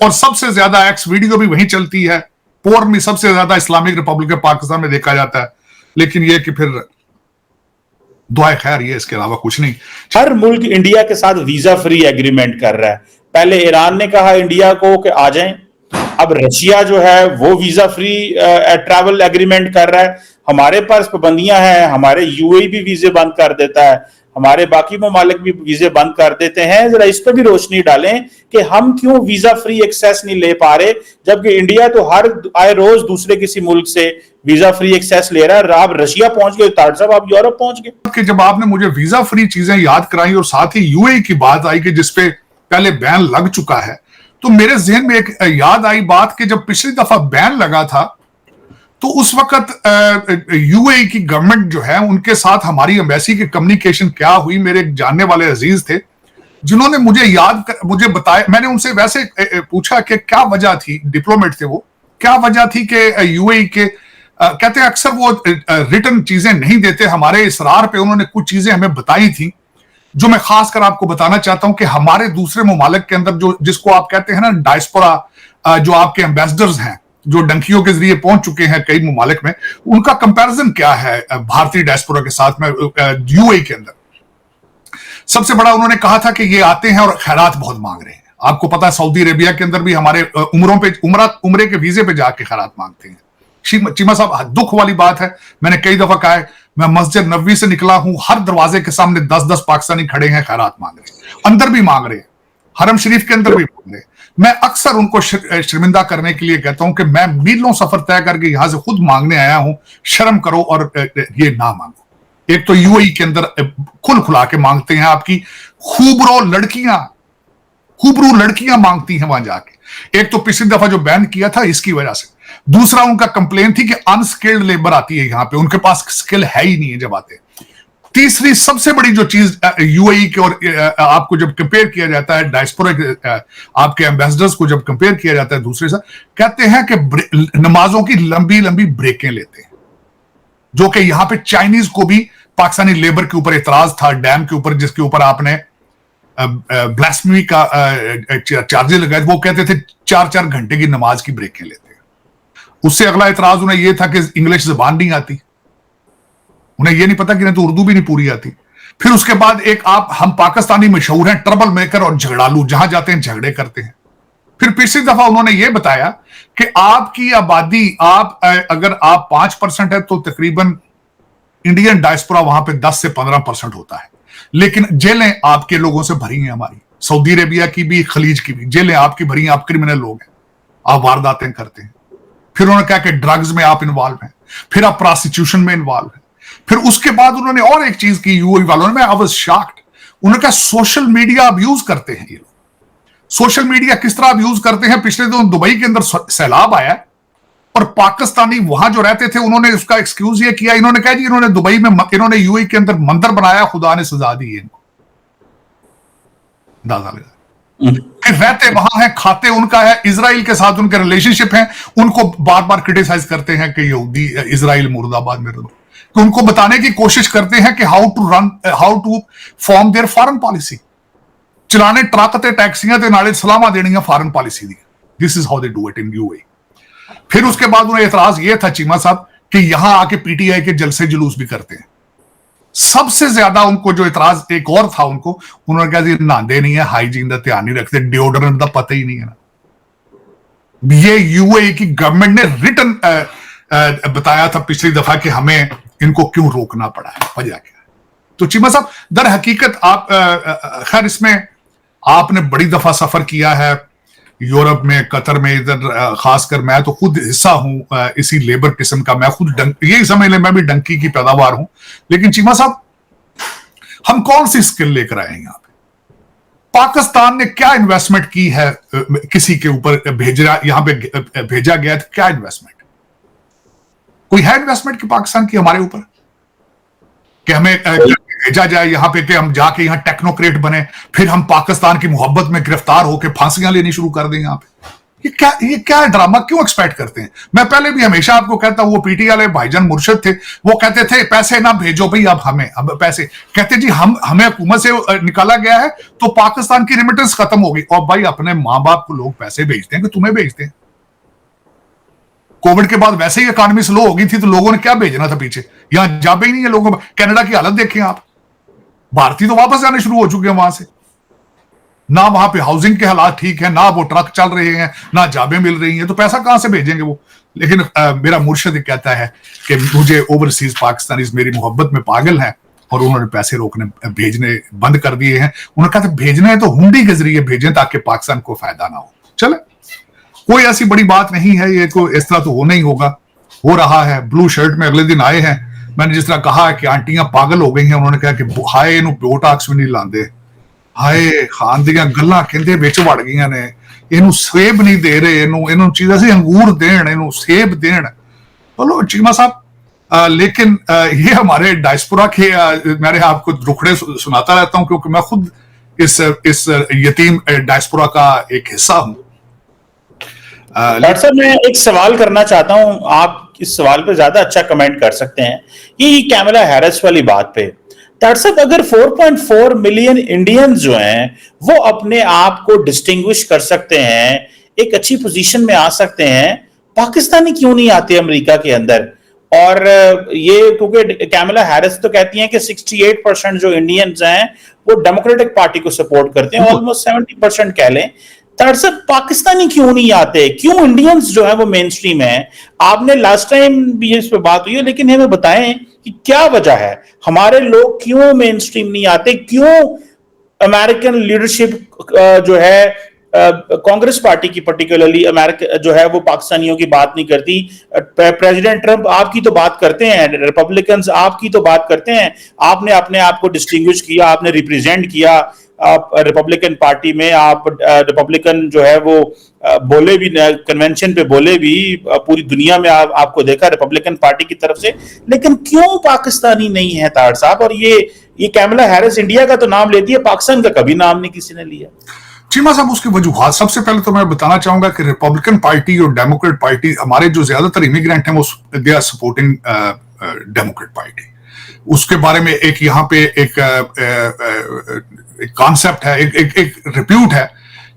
और सबसे ज्यादा एक्स वीडियो भी वहीं चलती है, पोर्न भी सबसे ज्यादा इस्लामिक रिपब्लिक ऑफ पाकिस्तान में देखा जाता है। लेकिन यह कि फिर दुआ खैर, ये इसके अलावा कुछ नहीं। हर मुल्क इंडिया के साथ वीजा फ्री एग्रीमेंट कर रहा है। पहले ईरान ने कहा इंडिया को कि आ जाएं, अब रशिया जो है वो वीजा फ्री ट्रैवल एग्रीमेंट कर रहा है। हमारे पास पाबंदियां हैं, हमारे यूएई भी वीजे बंद कर देता है, हमारे बाकी ममालिक भी वीजे बंद कर देते हैं। जरा इस पर भी रोशनी डालें कि हम क्यों वीजा फ्री एक्सेस नहीं ले पा रहे, जबकि इंडिया तो हर आए रोज दूसरे किसी मुल्क से वीजा फ्री एक्सेस ले रहा है। आप रशिया पहुंच गए, ताड़ साहब आप यूरोप पहुंच गए। कि जब आपने मुझे वीजा फ्री चीजें याद कराई और साथ ही यूएई की बात आई कि जिसपे पहले बैन लग चुका है, तो मेरे जहन में एक याद आई बात कि जब पिछली दफा बैन लगा था तो उस वक्त यूएई की गवर्नमेंट जो है उनके साथ हमारी एम्बेसी की कम्युनिकेशन क्या हुई। मेरे एक जानने वाले अजीज थे जिन्होंने मुझे बताया, मैंने उनसे वैसे पूछा कि क्या वजह थी, डिप्लोमेट थे वो, क्या वजह थी कि यूएई के कहते हैं अक्सर वो रिटर्न चीजें नहीं देते। हमारे इसरार पे उन्होंने कुछ चीजें हमें बताई थी जो मैं खासकर आपको बताना चाहता हूं कि हमारे दूसरे ममालिक के अंदर जो जिसको आप कहते हैं ना डायस्पोरा, जो आपके एम्बेसडर्स हैं जो डंकियों के जरिए पहुंच चुके हैं कई ममालिक में, उनका कंपैरिजन क्या है भारतीय डायस्पोरा के साथ में यूएई के अंदर। सबसे बड़ा उन्होंने कहा था कि ये आते हैं और खैरात बहुत मांग रहे हैं। आपको पता है सऊदी अरेबिया के अंदर भी हमारे उम्रे के वीजे पे जाके खैरात मांगते हैं। चीमा साहब, दुख वाली बात है, मैंने कई दफा कहा है, मैं मस्जिद नबवी से निकला हूं, हर दरवाजे के सामने 10-10 पाकिस्तानी खड़े हैं, खैरात मांग रहे हैं, अंदर भी मांग रहे हैं, हरम शरीफ के अंदर भी मांग रहे हैं। मैं अक्सर उनको शर्मिंदा करने के लिए कहता हूं कि मैं मीलों सफर तय करके यहां से खुद मांगने आया हूं, शर्म करो और ये ना मांगो। एक तो यूएई के अंदर खुल खुला के मांगते हैं, आपकी खूबरू लड़कियां मांगती हैं वहां जाके। एक तो पिछली दफा जो बैन किया था इसकी वजह से, दूसरा उनका कंप्लेन थी कि अनस्किल्ड लेबर आती है यहां पे, उनके पास स्किल है ही नहीं है जब आते। तीसरी सबसे बड़ी जो चीज यूएई के और आपको जब कंपेयर किया जाता है डायस्पोरा आपके एम्बेसडर्स को जब कंपेयर किया जाता है दूसरे से, कहते हैं कि नमाजों की लंबी लंबी ब्रेकें लेते हैं, जो कि यहां पे चाइनीज को भी पाकिस्तानी लेबर के ऊपर एतराज था, डैम के ऊपर जिसके ऊपर आपने ब्लास्फेमी का चार्जेस लगाए, वो कहते थे 4-4 घंटे की नमाज की ब्रेकें लेते हैं। उससे अगला एतराज उन्हें यह था कि इंग्लिश जबान नहीं आती, उन्हें यह नहीं पता कि नहीं तो उर्दू भी नहीं पूरी आती। फिर उसके बाद हम पाकिस्तानी मशहूर हैं ट्रबल मेकर और झगड़ालू, जहां जाते हैं झगड़े करते हैं। फिर पिछली दफा उन्होंने यह बताया कि आपकी आबादी अगर आप 5% है तो तकरीबन इंडियन डायस्पोरा वहां पे 10 से 15% होता है। लेकिन जेलें आपके लोगों से भरी हैं, हमारी सऊदी अरेबिया की भी, खलीज की भी जेलें आपकी भरी हैं, आप क्रिमिनल लोग हैं, आप वारदातें करते हैं। फिर उन्होंने कहा कि ड्रग्स में आप इन्वॉल्व हैं, फिर आप प्रोस्टिट्यूशन में इन्वॉल्व हैं। फिर उसके बाद उन्होंने और एक चीज की यूएई वालों ने, मैं आई वाज शॉक्ड, उन्होंने कहा सोशल मीडिया अब्यूज करते हैं ये लोग। सोशल मीडिया किस तरह अब्यूज करते हैं? पिछले दिनों दुबई के अंदर सैलाब आया और पाकिस्तानी वहां जो रहते थे उन्होंने उसका एक्सक्यूज ये किया, इन्होंने कहा जी इन्होंने दुबई में, इन्होंने यूएई के अंदर मंदिर बनाया, खुदा ने सजा दी है इनको। अंदाजा लगा, फिर रहते वहां है, खाते उनका है, इजराइल के साथ उनके रिलेशनशिप है, उनको बार बार क्रिटिसाइज करते हैं कि यहूदी इजराइल मुर्दाबाद में रहो, तो उनको बताने की कोशिश करते हैं कि how to form their foreign policy, चलाने ट्रक ते टैक्सियां ते नाले सलामा देनियां फॉरेन पॉलिसी दी। This is how they do it in UAE. फिर उसके बाद उन्हें एतराज यह था चीमा साहब कि यहां आके पीटीआई के जलसे जुलूस भी करते हैं। सबसे ज्यादा उनको जो एतराज एक और था, उन्होंने कहा जी नहाते नहीं है, हाइजीन का ध्यान नहीं रखते, डिओड्रेंट का पता ही नहीं है ना। ये यूएई की गवर्नमेंट ने रिटन बताया था पिछली दफा कि हमें इनको क्यों रोकना पड़ा है, वजह क्या है। तो चीमा साहब दर हकीकत आप खैर इसमें आपने बड़ी दफा सफर किया है यूरोप में, कतर में, इधर खासकर मैं तो खुद हिस्सा हूं इसी लेबर किस्म का, मैं खुद यही समझ लें मैं भी डंकी की पैदावार हूं। लेकिन चीमा साहब हम कौन सी स्किल लेकर आए हैं यहां पे? पाकिस्तान ने क्या इन्वेस्टमेंट की है किसी के ऊपर यहां पे भेजा गया था, क्या इन्वेस्टमेंट कोई है इन्वेस्टमेंट की पाकिस्तान की हमारे ऊपर कि हमें भेजा जाए यहां पे कि हम जाके यहां टेक्नोक्रेट बने, फिर हम पाकिस्तान की मोहब्बत में गिरफ्तार होकर फांसियां लेनी शुरू कर दें यहां पे? ये क्या ड्रामा क्यों एक्सपेक्ट करते हैं? मैं पहले भी हमेशा आपको कहता हूं, वो पीटी वाले भाईजान मुर्शिद थे, वो कहते थे पैसे ना भेजो भाई, अब पैसे कहते जी हमें हुकूमत से निकाला गया है तो पाकिस्तान की रेमिटेंस खत्म होगी। और भाई अपने मां बाप को लोग पैसे भेजते हैं कि तुम्हें भेजते हैं? कोविड के बाद वैसे ही इकॉनमी स्लो हो गई थी तो लोगों ने क्या भेजना था पीछे? यहां जाबे ही नहीं है लोगों। कनाडा की हालत देखें आप, भारतीय तो वापस जाने शुरू हो चुके हैं वहां से। ना वहां पे हाउसिंग के हालात ठीक है, ना वो ट्रक चल रहे हैं, ना जाबें मिल रही हैं, तो पैसा कहां से भेजेंगे वो? लेकिन मेरा मुर्शिद कहता है कि मुझे ओवरसीज पाकिस्तानी मेरी मोहब्बत में पागल हैं और उन्होंने पैसे रोकने भेजने बंद कर दिए हैं। उन्होंने कहा था भेजने हैं तो हुंडी के जरिए भेजें ताकि पाकिस्तान को फायदा ना हो। चले, कोई ऐसी बड़ी बात नहीं है, ये को इस तरह तो हो नहीं होगा, हो रहा है। ब्लू शर्ट में अगले दिन आए हैं, मैंने जिस तरह कहा कि आंटियां पागल हो गई हैं, उन्होंने कहा कि हाय इनू बोटाक्स भी नहीं लाते, हाय खान दियां गल्लां कहंदे विच वड़ गईयां ने, इनू सेब नहीं दे रहे, इनू चीज़ से अंगूर देन, इनू सेब देन। चलो चीमा साहब, लेकिन ये हमारे डायस्पोरा के मैंने आपको रुखड़े सुनाता रहता हूं क्योंकि मैं खुद इस यतीम डायस्पोरा का एक हिस्सा हूं। डॉक्टर साहब, मैं एक सवाल करना चाहता हूं, आप इस सवाल पे ज्यादा अच्छा कमेंट कर सकते हैं। ये कैमला हैरिस वाली बात पे, डॉक्टर साहब, अगर 4.4 मिलियन इंडियंस जो हैं वो अपने आप को डिस्टिंग्विश कर सकते हैं, एक अच्छी पोजीशन में आ सकते हैं, पाकिस्तानी क्यों नहीं आते अमेरिका के अंदर? और ये क्योंकि कैमला हैरिस तो कहती हैं कि 68% जो इंडियंस हैं वो डेमोक्रेटिक पार्टी को सपोर्ट करते हैं, ऑलमोस्ट 70% कह लें। दरअसल पाकिस्तानी क्यों नहीं आते, क्यों इंडियंस जो है वो मेन स्ट्रीम है? आपने लास्ट टाइम भी इस पे बात हुई है, लेकिन हमें बताएं कि क्या वजह है, हमारे लोग क्यों मेन स्ट्रीम नहीं आते, क्यों अमेरिकन लीडरशिप जो है कांग्रेस पार्टी की पर्टिकुलरली अमेरिका जो है वो पाकिस्तानियों की बात नहीं करती? प्रेसिडेंट ट्रंप आपकी तो बात करते हैं, रिपब्लिकन्स आपकी तो बात करते हैं, आपने अपने आप को डिस्टिंग्विश किया, आपने रिप्रेजेंट किया, आप रिपब्लिकन पार्टी में, आप रिपब्लिकन जो है वो बोले भी, कन्वेंशन पे बोले भी, पूरी दुनिया में आपको देखा रिपब्लिकन पार्टी की तरफ से, लेकिन क्यों पाकिस्तानी नहीं है तार साहब? और ये कैमला हैरिस इंडिया का तो नाम लेती है, पाकिस्तान का कभी नाम नहीं किसी ने लिया। चीमा साहब, उसकी वजूहात सबसे पहले तो मैं बताना चाहूंगा कि रिपब्लिकन पार्टी और डेमोक्रेट पार्टी, हमारे जो ज्यादातर इमिग्रेंट हैं वो they are supporting Democrat party. उसके बारे में एक यहाँ पे एक कॉन्सेप्ट है, एक रिप्यूट है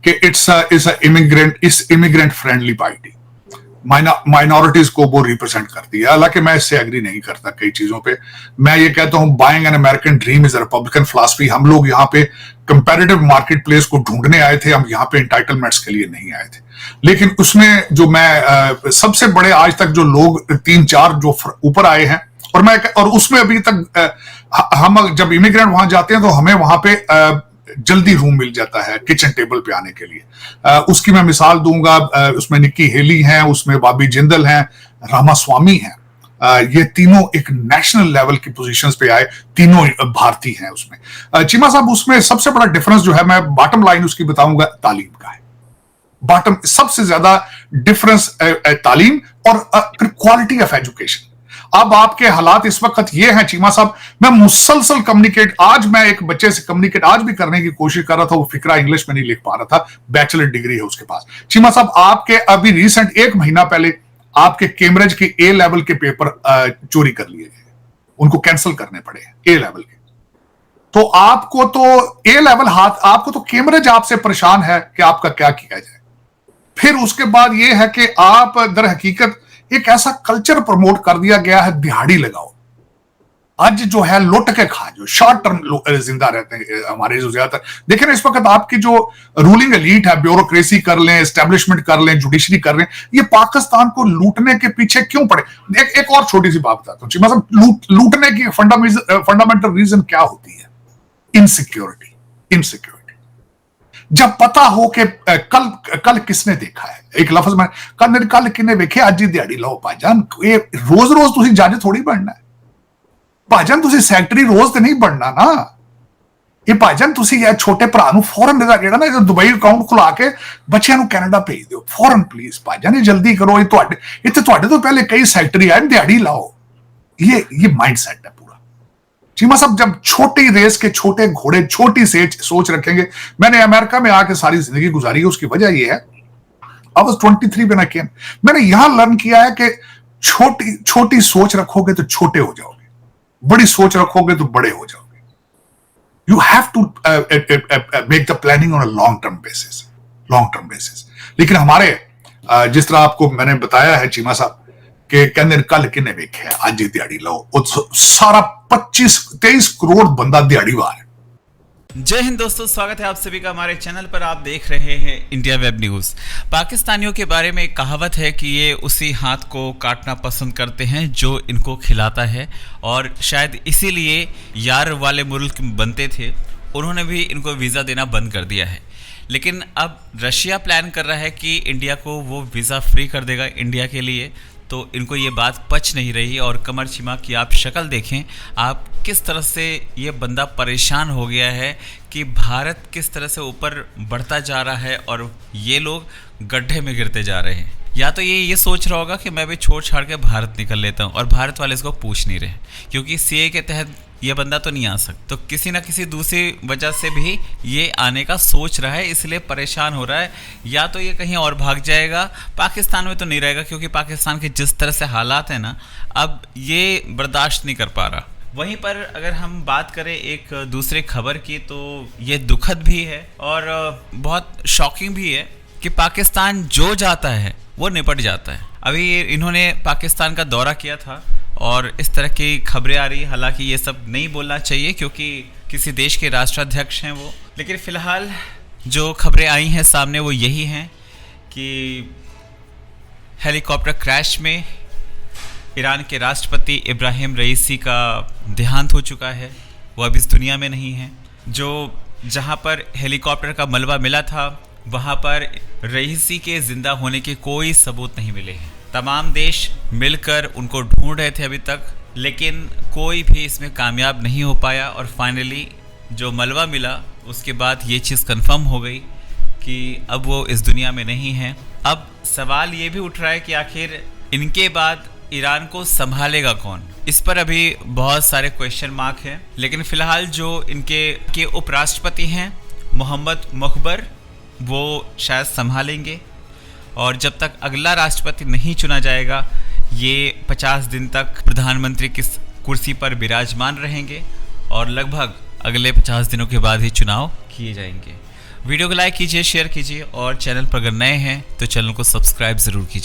कि it's immigrant friendly party, minorities को वो रिप्रेजेंट करती है। हालांकि मैं इससे एग्री नहीं करता कई चीजों पे। मैं ये कहता हूं buying an American dream is a Republican philosophy. हम लोग यहाँ पे कंपैरेटिव मार्केट प्लेस को ढूंढने आए थे, हम यहाँ पे एंटाइटलमेंट्स के लिए नहीं आए थे। लेकिन उसमें जो मैं सबसे बड़े आज तक जो लोग 3-4 जो ऊपर आए हैं, और उसमें अभी तक हम जब इमिग्रेंट वहां जाते हैं तो हमें वहां पे जल्दी रूम मिल जाता है किचन टेबल पे आने के लिए। उसकी मैं मिसाल दूंगा, उसमें निक्की हेली हैं, उसमें बॉबी जिंदल हैं, रामास्वामी हैं। ये तीनों एक नेशनल लेवल की पोजीशंस पे आए, तीनों भारतीय हैं उसमें। चीमा साहब, उसमें सबसे बड़ा डिफरेंस जो है, मैं बॉटम लाइन उसकी बताऊंगा, तालीम का है। बॉटम सबसे ज्यादा डिफरेंस तालीम और फिर क्वालिटी ऑफ एजुकेशन। अब आपके हालात इस वक्त ये हैं चीमा साहब, मैं मुसलसल कम्युनिकेट, आज मैं एक बच्चे से कम्युनिकेट आज भी करने की कोशिश कर रहा था, वो फिक्रा इंग्लिश में नहीं लिख पा रहा था, बैचलर डिग्री है उसके पास। चीमा साहब, आपके अभी रिसेंट 1 महीना पहले आपके कैम्ब्रिज के ए लेवल के पेपर चोरी कर लिए गए, उनको कैंसिल करने पड़े ए लेवल के। तो आपको तो ए लेवल आपको तो कैम्ब्रिज आपसे परेशान है कि आपका क्या किया जाए। फिर उसके बाद यह है कि आप दर हकीकत एक ऐसा कल्चर प्रमोट कर दिया गया है, दिहाड़ी लगाओ। आज जो है लुट के खा, जो शॉर्ट टर्म जिंदा रहते हैं हमारे जो ज्यादातर देखें इस वक्त आपकी जो रूलिंग एलीट है, ब्यूरोक्रेसी कर लें, एस्टेब्लिशमेंट कर लें, जुडिशरी कर लें, ये पाकिस्तान को लूटने के पीछे क्यों पड़े? एक और छोटी सी बात बताता हूं, मतलब लूटने की फंडामेंटल रीजन क्या होती है? इनसिक्योरिटी। जब पता हो कि कल किसने देखा है, एक लफ्ज में कल किने देखे, आज ही दिहाड़ी लो भाईजान। ये रोज रोज तुसी जज थोड़ी बनना है भाईजान, तुसी सैकटरी रोज तो नहीं बनना ना। ये भाईजान तुसी यार छोटे भरा नूं फौरन जेड़ा ना दुबई अकाउंट खुला के बच्चों नूं कैनेडा भेज दो फौरन, प्लीज भाईजान, ये जल्दी करो। इत्थे तुहाडे तो पहले कई सैकटरी आए, दिहाड़ी लाओ। ये माइंड सेट है पूरा। चीमा साहब, जब छोटी रेस के छोटे घोड़े छोटी से सोच रखेंगे, मैंने अमेरिका में आके सारी जिंदगी गुजारी है, उसकी वजह यह है आई वाज 23 व्हेन आई केम। मैंने यहां लर्न किया है कि छोटी छोटी सोच रखोगे तो छोटे हो जाओगे, बड़ी सोच रखोगे तो बड़े हो जाओगे। You have to make the planning on a long term basis. लेकिन हमारे जिस तरह आपको मैंने बताया है चीमा साहब कि कहते कल किन्ने वेखे आज ही दिहाड़ी लो, सारा 25-23 करोड़ बंदा दिहाड़ीवार है। जय हिंद दोस्तों, स्वागत है आप सभी का हमारे चैनल पर। आप देख रहे हैं इंडिया वेब न्यूज़। पाकिस्तानियों के बारे में एक कहावत है कि ये उसी हाथ को काटना पसंद करते हैं जो इनको खिलाता है, और शायद इसीलिए यार वाले मुल्क बनते थे, उन्होंने भी इनको वीज़ा देना बंद कर दिया है। लेकिन अब रशिया प्लान कर रहा है कि इंडिया को वो वीज़ा फ्री कर देगा इंडिया के लिए, तो इनको ये बात पच नहीं रही। और कमर चीमा की आप शक्ल देखें, आप किस तरह से ये बंदा परेशान हो गया है कि भारत किस तरह से ऊपर बढ़ता जा रहा है और ये लोग गड्ढे में गिरते जा रहे हैं। या तो ये सोच रहा होगा कि मैं भी छोड़ छाड़ के भारत निकल लेता हूँ, और भारत वाले इसको पूछ नहीं रहे क्योंकि सीए के तहत ये बंदा तो नहीं आ सकता, तो किसी ना किसी दूसरी वजह से भी ये आने का सोच रहा है, इसलिए परेशान हो रहा है। या तो ये कहीं और भाग जाएगा, पाकिस्तान में तो नहीं रहेगा क्योंकि पाकिस्तान के जिस तरह से हालात हैं ना, अब ये बर्दाश्त नहीं कर पा रहा। वहीं पर अगर हम बात करें एक दूसरे खबर की, तो ये दुखद भी है और बहुत शॉकिंग भी है कि पाकिस्तान जो जाता है वो निपट जाता है। अभी इन्होंने पाकिस्तान का दौरा किया था और इस तरह की खबरें आ रही है। हालांकि ये सब नहीं बोलना चाहिए क्योंकि किसी देश के राष्ट्राध्यक्ष हैं वो, लेकिन फ़िलहाल जो खबरें आई हैं सामने वो यही हैं कि हेलीकॉप्टर क्रैश में ईरान के राष्ट्रपति इब्राहिम रईसी का देहांत हो चुका है। वो अब इस दुनिया में नहीं है। जहाँ पर हेलीकॉप्टर का मलबा मिला था वहाँ पर रईसी के ज़िंदा होने के कोई सबूत नहीं मिले हैं। तमाम देश मिलकर उनको ढूंढ रहे थे अभी तक, लेकिन कोई भी इसमें कामयाब नहीं हो पाया। और फाइनली जो मलबा मिला उसके बाद ये चीज़ कंफर्म हो गई कि अब वो इस दुनिया में नहीं है। अब सवाल ये भी उठ रहा है कि आखिर इनके बाद ईरान को संभालेगा कौन। इस पर अभी बहुत सारे क्वेश्चन मार्क हैं, लेकिन फ़िलहाल जो इनके उपराष्ट्रपति हैं मोहम्मद मुखबर, वो शायद संभालेंगे। और जब तक अगला राष्ट्रपति नहीं चुना जाएगा, ये 50 दिन तक प्रधानमंत्री की कुर्सी पर विराजमान रहेंगे और लगभग अगले 50 दिनों के बाद ही चुनाव किए जाएंगे। वीडियो को लाइक कीजिए, शेयर कीजिए और चैनल पर अगर नए हैं तो चैनल को सब्सक्राइब ज़रूर कीजिए।